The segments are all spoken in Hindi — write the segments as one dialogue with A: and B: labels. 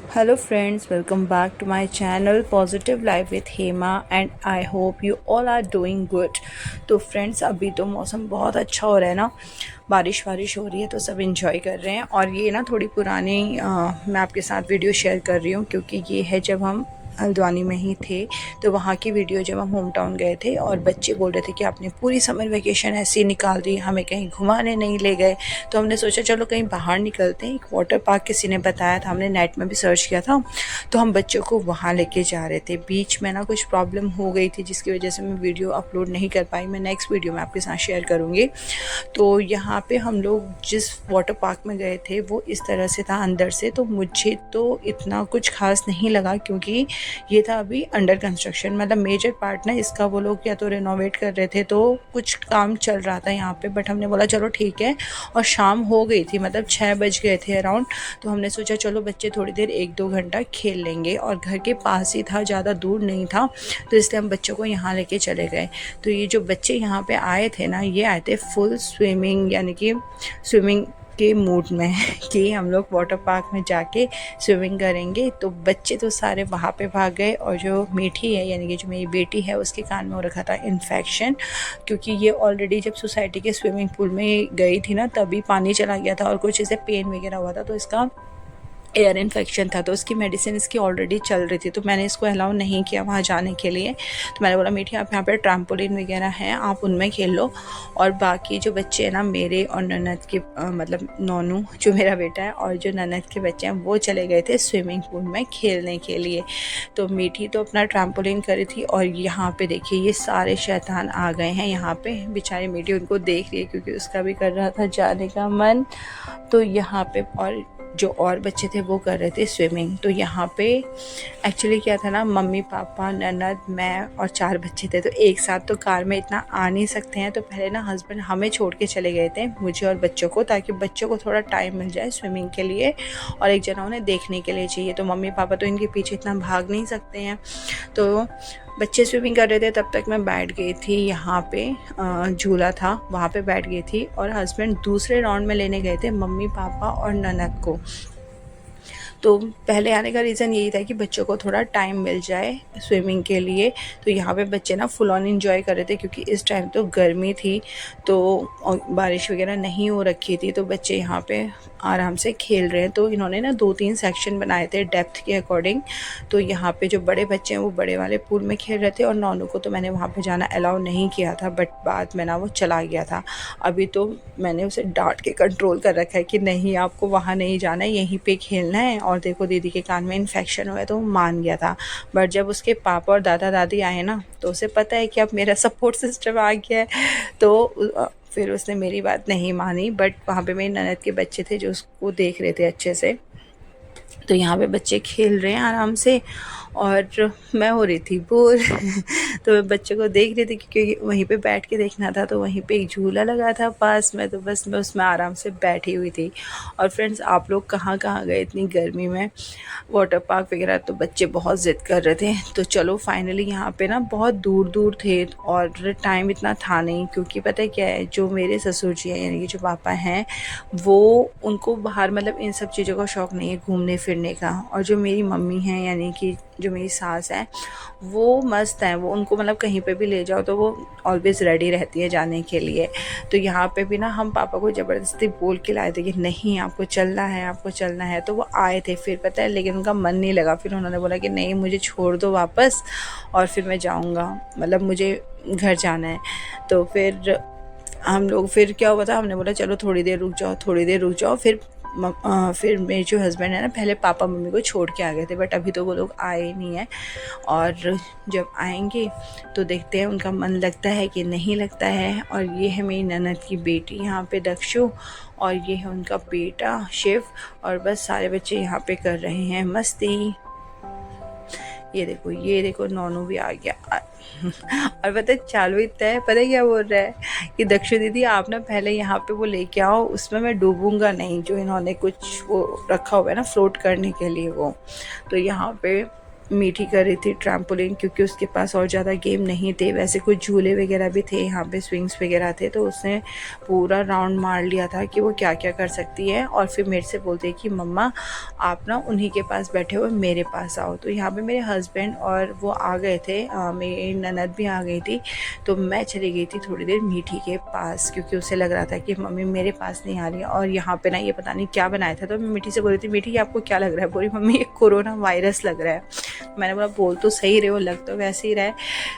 A: Hello friends, welcome back to my channel Positive Life with Hema and I hope you all are doing good। तो फ्रेंड्स अभी तो मौसम बहुत अच्छा हो रहा है ना, बारिश वारिश हो रही है तो सब इन्जॉय कर रहे हैं। और ये ना थोड़ी पुरानी मैं आपके साथ वीडियो शेयर कर रही हूँ क्योंकि ये है जब हम हल्द्वानी में ही थे तो वहाँ की वीडियो जब हम होम टाउन गए थे और बच्चे बोल रहे थे कि आपने पूरी समर वेकेशन ऐसे ही निकाल दी, हमें कहीं घुमाने नहीं ले गए। तो हमने सोचा चलो कहीं बाहर निकलते हैं। एक वाटर पार्क किसी ने बताया था, हमने नेट में भी सर्च किया था, तो हम बच्चों को वहाँ लेके जा रहे थे। बीच में ना कुछ प्रॉब्लम हो गई थी जिसकी वजह से मैं वीडियो अपलोड नहीं कर पाई। मैं नेक्स्ट वीडियो में आपके साथ शेयर करूँगी। तो यहाँ पे हम लोग जिस वाटर पार्क में गए थे वो इस तरह से था अंदर से, तो मुझे तो इतना कुछ खास नहीं लगा क्योंकि ये था अभी अंडर कंस्ट्रक्शन। मतलब मेजर पार्ट ना इसका वो लोग या तो रिनोवेट कर रहे थे, तो कुछ काम चल रहा था यहाँ पे। बट हमने बोला चलो ठीक है, और शाम हो गई थी, मतलब 6 बज गए थे अराउंड। तो हमने सोचा चलो बच्चे थोड़ी देर 1-2 घंटा खेल लेंगे, और घर के पास ही था, ज़्यादा दूर नहीं था, तो इसलिए हम बच्चों को यहाँ लेके चले गए। तो ये जो बच्चे यहाँ पे आए थे ना, ये आए थे फुल स्विमिंग यानी कि स्विमिंग के मूड में कि हम लोग वाटर पार्क में जाके स्विमिंग करेंगे। तो बच्चे तो सारे वहाँ पे भाग गए, और जो मीठी है यानी कि जो मेरी बेटी है उसके कान में हो रखा था इन्फेक्शन, क्योंकि ये ऑलरेडी जब सोसाइटी के स्विमिंग पूल में गई थी ना तभी पानी चला गया था और कुछ इसे पेन वगैरह हुआ था, तो इसका एयर इन्फेक्शन था, तो उसकी मेडिसिन इसकी ऑलरेडी चल रही थी। तो मैंने इसको अलाउ नहीं किया वहाँ जाने के लिए। तो मैंने बोला मीठी आप यहाँ पे ट्रैम्पोलिन वगैरह हैं, आप उनमें खेल लो। और बाकी जो बच्चे हैं ना मेरे और ननद के मतलब नोनू जो मेरा बेटा है और जो ननद के बच्चे हैं वो चले गए थे स्विमिंग पूल में खेलने के लिए। तो मीठी तो अपना ट्रैम्पोलिन करी थी, और यहाँ पे देखिए ये सारे शैतान आ गए हैं यहाँ पे। बेचारी मीठी उनको देख रही है क्योंकि उसका भी कर रहा था जाने का मन। तो यहाँ पे और जो और बच्चे थे वो कर रहे थे स्विमिंग। तो यहाँ पे एक्चुअली क्या था ना, मम्मी पापा ननद मैं और 4 बच्चे थे, तो एक साथ तो कार में इतना आ नहीं सकते हैं। तो पहले ना हस्बैंड हमें छोड़ के चले गए थे, मुझे और बच्चों को, ताकि बच्चों को थोड़ा टाइम मिल जाए स्विमिंग के लिए और एक जना उन्हें देखने के लिए चाहिए। तो मम्मी पापा तो इनके पीछे इतना भाग नहीं सकते हैं। तो बच्चे स्विमिंग कर रहे थे, तब तक मैं बैठ गई थी यहाँ पे, झूला था वहाँ पे बैठ गई थी, और हस्बैंड दूसरे राउंड में लेने गए थे मम्मी पापा और ननद को। तो पहले आने का रीज़न यही था कि बच्चों को थोड़ा टाइम मिल जाए स्विमिंग के लिए। तो यहाँ पे बच्चे ना फुल ऑन एंजॉय कर रहे थे क्योंकि इस टाइम तो गर्मी थी, तो और बारिश वगैरह नहीं हो रखी थी, तो बच्चे यहाँ पे आराम से खेल रहे हैं। तो इन्होंने ना 2-3 सेक्शन बनाए थे डेप्थ के अकॉर्डिंग। तो यहाँ पे जो बड़े बच्चे हैं वो बड़े वाले पूल में खेल रहे थे, और नॉनू को तो मैंने वहाँ पे जाना अलाउ नहीं किया था, बट बाद में ना वो चला गया था। अभी तो मैंने उसे डांट के कंट्रोल कर रखा है कि नहीं आपको वहाँ नहीं जाना है, यहीं पे खेलना है। और देखो दीदी के कान में इन्फेक्शन हुआ है, तो वो मान गया था। बट जब उसके पापा और दादा दादी आए ना, तो उसे पता है कि अब मेरा सपोर्ट सिस्टम आ गया है, तो फिर उसने मेरी बात नहीं मानी। बट वहाँ पे मेरी ननद के बच्चे थे जो उसको देख रहे थे अच्छे से। तो यहाँ पे बच्चे खेल रहे हैं आराम से, और मैं हो रही थी बोर तो मैं बच्चों को देख रही थी क्योंकि वहीं पे बैठ के देखना था। तो वहीं पे एक झूला लगा था पास में, तो बस मैं उसमें आराम से बैठी हुई थी। और फ्रेंड्स आप लोग कहाँ कहाँ गए इतनी गर्मी में वाटर पार्क वगैरह? तो बच्चे बहुत ज़िद कर रहे थे। तो चलो फाइनली यहाँ पे ना बहुत दूर दूर थे और टाइम इतना था नहीं, क्योंकि पता है क्या है, जो मेरे ससुर जी हैं यानी कि जो पापा हैं, वो उनको बाहर मतलब इन सब चीज़ों का शौक़ नहीं है घूमने फिरने का। और जो मेरी मम्मी हैं यानी कि जो मेरी सास है, वो मस्त हैं, वो उनको मतलब कहीं पे भी ले जाओ तो वो ऑलवेज़ रेडी रहती है जाने के लिए। तो यहाँ पे भी ना हम पापा को ज़बरदस्ती बोल के लाए थे कि नहीं आपको चलना है, आपको चलना है। तो वो आए थे फिर पता है, लेकिन उनका मन नहीं लगा। फिर उन्होंने बोला कि नहीं मुझे छोड़ दो वापस, और फिर मैं जाऊँगा, मतलब मुझे घर जाना है। तो फिर हम लोग फिर क्या हुआ था, हमने बोला चलो थोड़ी देर रुक जाओ, थोड़ी देर रुक जाओ। फिर मेरे जो हस्बैंड है ना, पहले पापा मम्मी को छोड़ के आ गए थे, बट अभी तो वो लोग आए ही नहीं हैं। और जब आएंगे तो देखते हैं उनका मन लगता है कि नहीं लगता है। और ये है मेरी ननद की बेटी यहाँ पे दक्षु, और ये है उनका बेटा शिव, और बस सारे बच्चे यहाँ पे कर रहे हैं मस्ती। ये देखो नोनू भी आ गया और पता है चालू इतना है, पता है क्या बोल रहा है कि दक्षु दीदी आप ना पहले यहाँ पे वो लेके आओ, उसमें मैं डूबूंगा नहीं, जो इन्होंने कुछ वो रखा हुआ है ना फ्लोट करने के लिए वो। तो यहाँ पे मीठी कर रही थी ट्रैम्पोलिन, क्योंकि उसके पास और ज़्यादा गेम नहीं थे। वैसे कुछ झूले वगैरह भी थे यहाँ पे, स्विंग्स वगैरह थे, तो उसने पूरा राउंड मार लिया था कि वो क्या क्या कर सकती है। और फिर मेरे से बोलती है कि मम्मा आप ना उन्हीं के पास बैठे हुए मेरे पास आओ। तो यहाँ पे मेरे हस्बैंड और वो आ गए थे, मेरी ननद भी आ गई थी। तो मैं चली गई थी थोड़ी देर मीठी के पास, क्योंकि उसे लग रहा था कि मम्मी मेरे पास नहीं आ रही है। और यहाँ पे ना ये पता नहीं क्या बनाया था, तो मैं मीठी से बोल रही थी, मीठी आपको क्या लग रहा है? बोली मम्मी ये कोरोना वायरस लग रहा है। मैंने बोला बोल तो सही रहे हो, लग तो वैसे ही रहा है।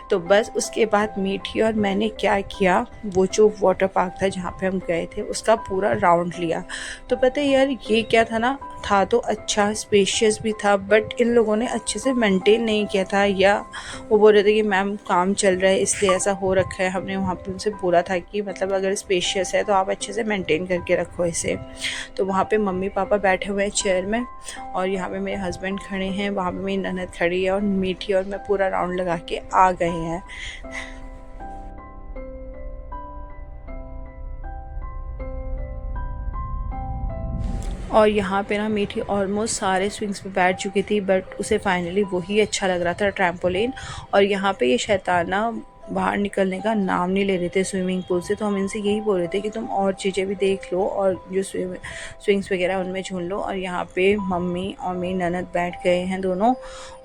A: तो बस उसके बाद मीठी और मैंने क्या किया, वो जो वाटर पार्क था जहाँ पे हम गए थे उसका पूरा राउंड लिया। तो पता है यार ये क्या था ना, था तो अच्छा, स्पेशियस भी था, बट इन लोगों ने अच्छे से मेंटेन नहीं किया था। या वो बोल रहे थे कि मैम काम चल रहा है इसलिए ऐसा हो रखा है। हमने वहाँ पे उनसे बोला था कि मतलब अगर स्पेशियस है तो आप अच्छे से मेंटेन करके रखो इसे। तो वहाँ पे मम्मी पापा बैठे हुए हैं चेयर में, और यहाँ पे मेरे हस्बैंड खड़े हैं, वहाँ पे मेरी ननद खड़ी है, और मीठी और मैं पूरा राउंड लगा के आ गए हैं। और यहाँ पे ना मीठी ऑलमोस्ट सारे स्विंग्स पे बैठ चुकी थी, बट उसे फाइनली वही अच्छा लग रहा था, ट्रैम्पोलिन। और यहाँ पे ये शैतान ना बाहर निकलने का नाम नहीं ले रहे थे स्विमिंग पूल से। तो हम इनसे यही बोल रहे थे कि तुम और चीज़ें भी देख लो, और जो स्विंग्स वगैरह उनमें झूल लो। और यहाँ पे मम्मी और मेरी ननद बैठ गए हैं दोनों।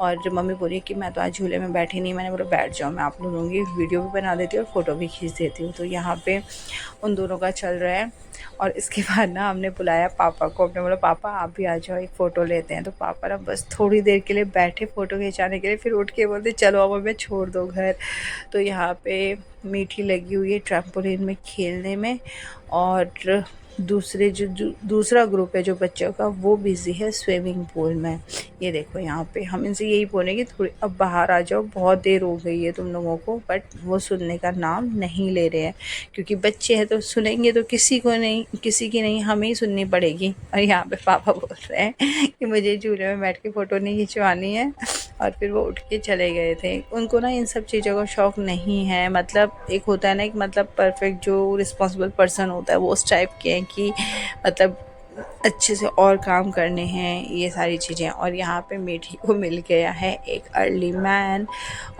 A: और जब मम्मी बोली कि मैं तो आज झूले में बैठी नहीं, मैंने बोला बैठ जाओ, मैं आप लोगों की वीडियो भी बना देती हूँ और फ़ोटो भी खींच देती हूँ। तो यहाँ पे उन दोनों का चल रहा है। और इसके बाद ना हमने बुलाया पापा को, हमने बोला पापा आप भी आ जाओ, एक फ़ोटो लेते हैं। तो पापा ना बस थोड़ी देर के लिए बैठे फ़ोटो खिंचाने के लिए, फिर उठ के बोलते चलो अब हमें छोड़ दो घर। तो यहाँ पे मीठी लगी हुई है ट्रैम्पोलिन में खेलने में, और दूसरे जो दूसरा ग्रुप है जो बच्चों का, वो बिज़ी है स्विमिंग पूल में। ये देखो यहाँ पे हम इनसे यही बोले कि थोड़ी अब बाहर आ जाओ, बहुत देर हो गई है तुम लोगों को, बट वो सुनने का नाम नहीं ले रहे हैं। क्योंकि बच्चे हैं तो सुनेंगे तो किसी को नहीं, किसी की नहीं, हमें ही सुननी पड़ेगी। और यहाँ पे पापा बोल रहे हैं कि मुझे झूले में बैठ के फ़ोटो नहीं खिंचवानी है। और फिर वो उठ के चले गए थे। उनको ना इन सब चीज़ों का शौक़ नहीं है। मतलब एक होता है ना, एक मतलब परफेक्ट जो रिस्पॉन्सिबल पर्सन होता है वो उस टाइप के हैं कि मतलब अच्छे से और काम करने हैं, ये सारी चीज़ें। और यहाँ पे मीठी को मिल गया है एक अर्ली मैन,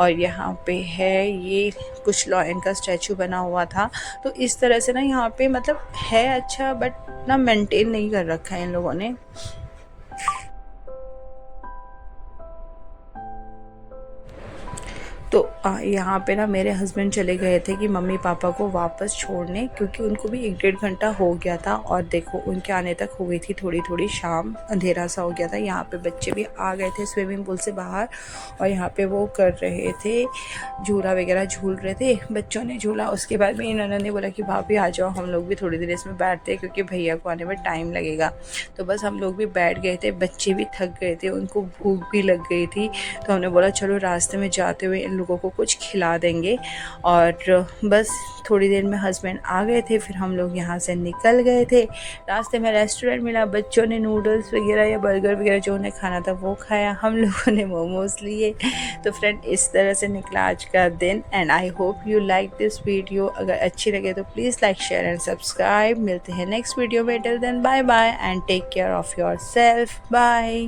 A: और यहाँ पे है ये कुछ लॉयन का स्टैचू बना हुआ था। तो इस तरह से ना यहाँ पे मतलब है अच्छा, बट ना मेंटेन नहीं कर रखा है इन लोगों ने। तो यहाँ पे ना मेरे हस्बैंड चले गए थे कि मम्मी पापा को वापस छोड़ने, क्योंकि उनको भी 1 डेढ़ घंटा हो गया था। और देखो उनके आने तक हो गई थी थोड़ी थोड़ी शाम, अंधेरा सा हो गया था। यहाँ पे बच्चे भी आ गए थे स्विमिंग पूल से बाहर, और यहाँ पे वो कर रहे थे, झूला वगैरह झूल रहे थे। बच्चों ने झूला, उसके बाद मेरी ननद ने बोला कि भाभी आ जाओ, हम लोग भी थोड़ी देर इसमें बैठते हैं क्योंकि भैया को आने में टाइम लगेगा। तो बस हम लोग भी बैठ गए थे। बच्चे भी थक गए थे, उनको भूख भी लग गई थी। तो हमने बोला चलो रास्ते में जाते हुए इन लोगों को कुछ खिला देंगे। और बस थोड़ी देर में हस्बैंड आ गए थे, फिर हम लोग यहाँ से निकल गए थे। रास्ते में रेस्टोरेंट मिला, बच्चों ने नूडल्स वगैरह या बर्गर वगैरह जो उन्हें खाना था वो खाया, हम लोगों ने मोमोज लिए। तो फ्रेंड इस तरह से निकला आज का दिन, and I hope you like this video. अगर अच्छी लगे तो please like share and subscribe. मिलते हैं नेक्स्ट वीडियो में। Till then bye bye and take care of yourself. Bye.